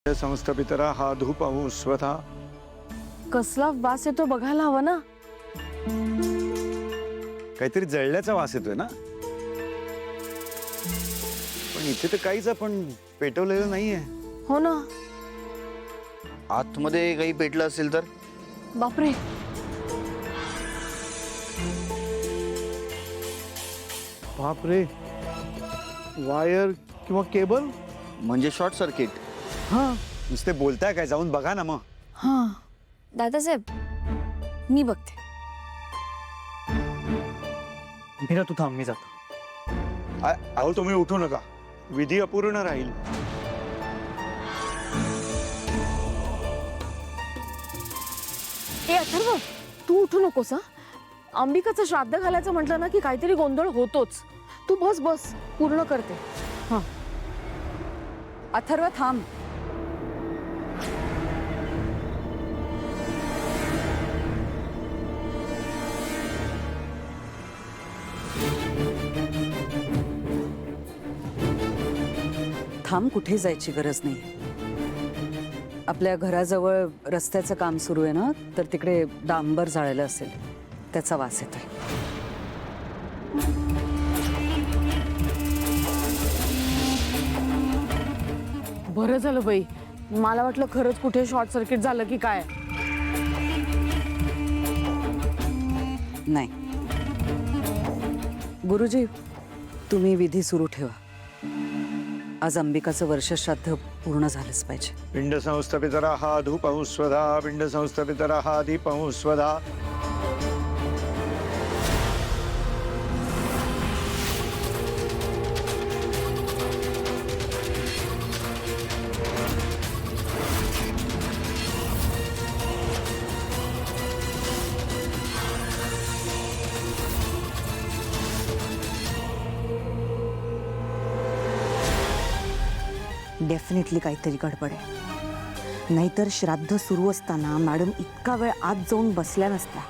संस्थपितरा हा धूपहू स्वधा. कसला वास येतो बघायला हवा ना. काहीतरी जळल्याचा वास येतोय ना. पण इथे तर काहीच आपण पेटवलेलं नाहीये. हो ना. आतमध्ये काही पेटलं असेल तर. बापरे. बापरे. वायर किंवा केबल. म्हणजे शॉर्ट सर्किट. हा नुसते बोलताय काय, जाऊन बघा ना मग. हा. दादासाहेब मी बघते. मीरा तू थांब, मी जातो. अहो तुम्ही उठू नका, विधी अपूर्ण राहील. ए अथर्व, तू उठू नकोस हा. अंबिकाचं श्राद्ध घालायचं म्हटलं ना की काहीतरी गोंधळ होतोच. तू बस बस, पूर्ण करते. हा. अथर्व थांब. थांब, कुठे जायची गरज नाही. आपल्या घराजवळ रस्त्याचं काम सुरू आहे ना, तर तिकडे डांबर जाळलेलं असेल, त्याचा वास येतोय. बरं झालं बाई, मला वाटलं खरंच कुठे शॉर्ट सर्किट झालं की काय. नाही गुरुजी, तुम्ही विधी सुरू ठेवा. आज अंबिकाचं वर्षश्राद्ध पूर्ण झालंच पाहिजे. पिंड संस्थपितरा हा धूपहू स्वधा. पिंड संस्थपितरा हा दीपहू स्वधा. डेफिनेटली काहीतरी गडबड आहे. नाहीतर श्राद्ध सुरू असताना मॅडम इतका वेळ आत जाऊन बसल्या नसत्या.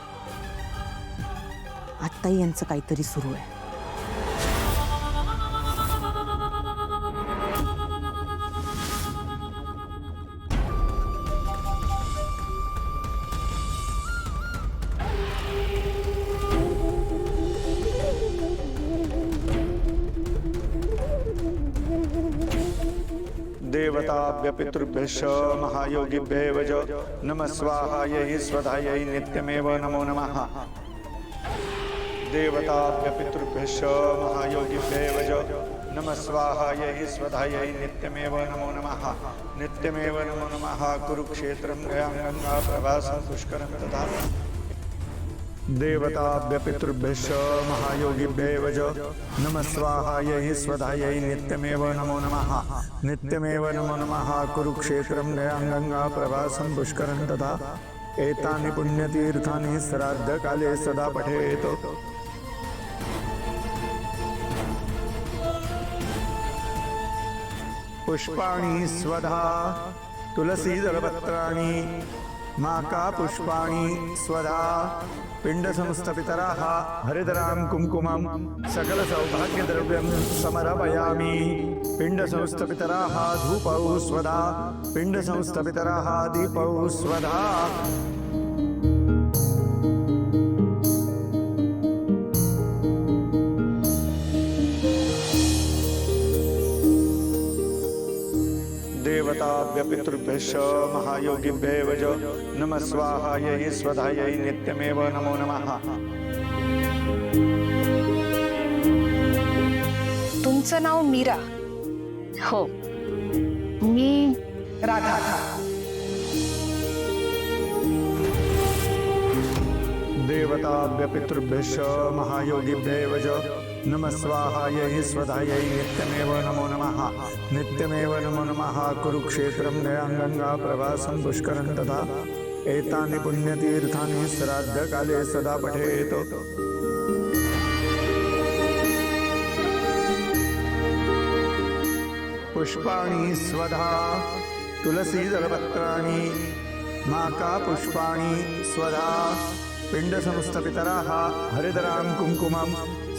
आत्ताही यांचं काहीतरी सुरू आहे. देवताभ्य पितृभ्यश्च महायोगिभ्येव च नमः स्वाहायै स्वधायै नित्यमेव नमो नमः. देवताभ्य पितृभ्यश्च महायोगिभ्येव च नमः स्वाहायै स्वधायै नित्यमेव नमो नमः. नित्यमेव नमो नमः. कुरुक्षेत्रं गयां प्रभासं पुष्करं तथा. देवताभ्य पितृभ्यश्च महायोगिभ्येव च नमः स्वाहायै स्वधायै नित्यमेव नमो नमः. नित्यमेव नमो नमः. कुरुक्षेत्रं गयां गंगा प्रवासं पुष्करं तथा. एतानि पुण्यतीर्थानि श्राद्धकाले सदा पठेत्. पुष्पाणि स्वधा. तुलसीदलपत्राणि माका पुष्पाणि स्वधा. पिंड संस्थपितरा हरिद्रां कुंकुमं सकल सौभाग्यद्रव्यं समर्पयामि. पिंड संस्थपितरा धूपौ स्वधा. पिंड संस्थपितरा दीपौ स्वधा. देवताभ्य पितृभ्यश्च महायोगिभ्येव च नमः स्वाहायै स्वधायै नित्यमेव नमो नमः. तुमचं नाव मीरा. हो. मी राधा. देवताभ्य पितृभ्यश्च महायोगिभ्येव च नमः स्वाहायै स्वधायै नित्यमेव नमो नमः. नित्यमेव नमो नमः. कुरुक्षेत्रं गयां गंगा प्रवासं पुष्करं तथा. एतानि पुण्यतीर्थानि श्राद्धकाले सदा पठेत्. पुष्पाणि स्वधा. तुलसीदलपत्राणि माका पुष्पाणि स्वधा. पिंड संस्थपितरा हरिद्रां कुंकुमं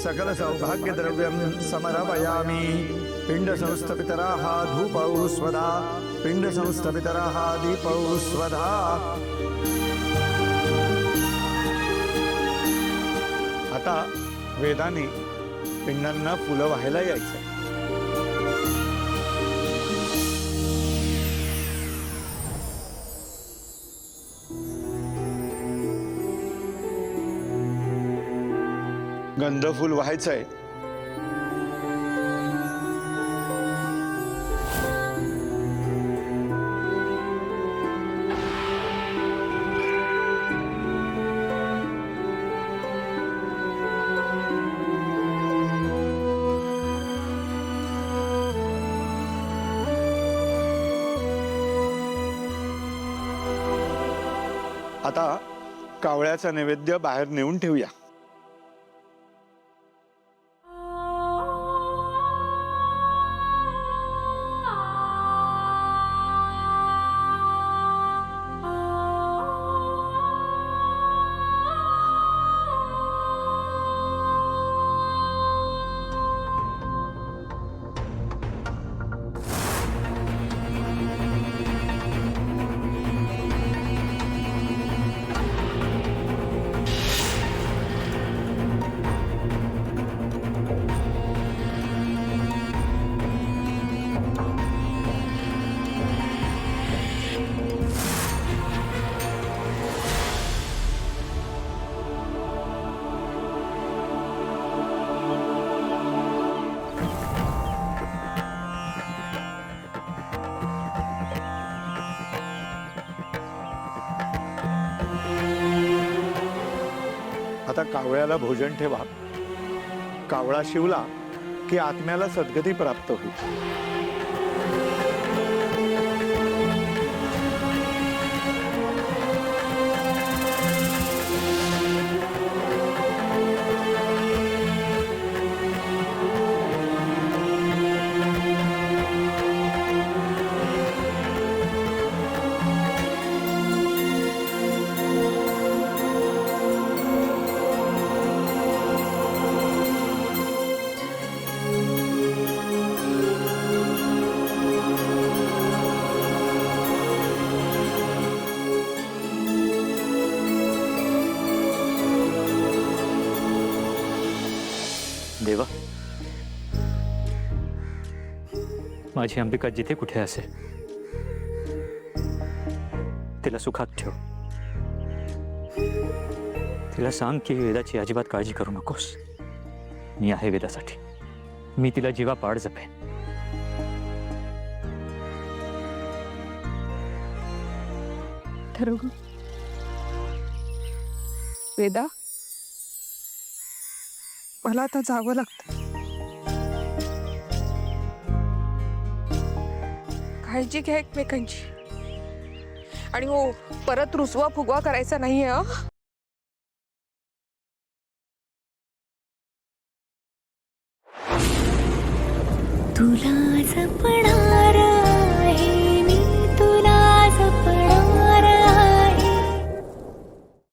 सकल सौभाग्यद्रव्यं समर्पयामि. पिंड संस्थपितराः धूपौ स्वधा पिंड संस्थपितराः दीपौ स्वधा। आता वेदाने पिंडांना फुलं व्हायला यायचं। गंधफूल व्हायचंय। आता कावळ्याचा नैवेद्य बाहेर नेऊन ठेवूया। आता कावळ्याला भोजन ठेवा। कावळा शिवला की आत्म्याला सद्गती प्राप्त होईल। देवा, माझी अंबिका जिथे कुठे असेल तिला सुखात ठेव। तिला सांग की वेदाची अजिबात काळजी करू नकोस, मी आहे वेदासाठी। मी तिला जीवापाड जपेन। ठरवू वेदा, मला आता जावं लागतं। काळजी घ्या एकमेकांची, आणि हो, परत रुसवा फुगवा करायचा नाहीये हं? तुला जपणार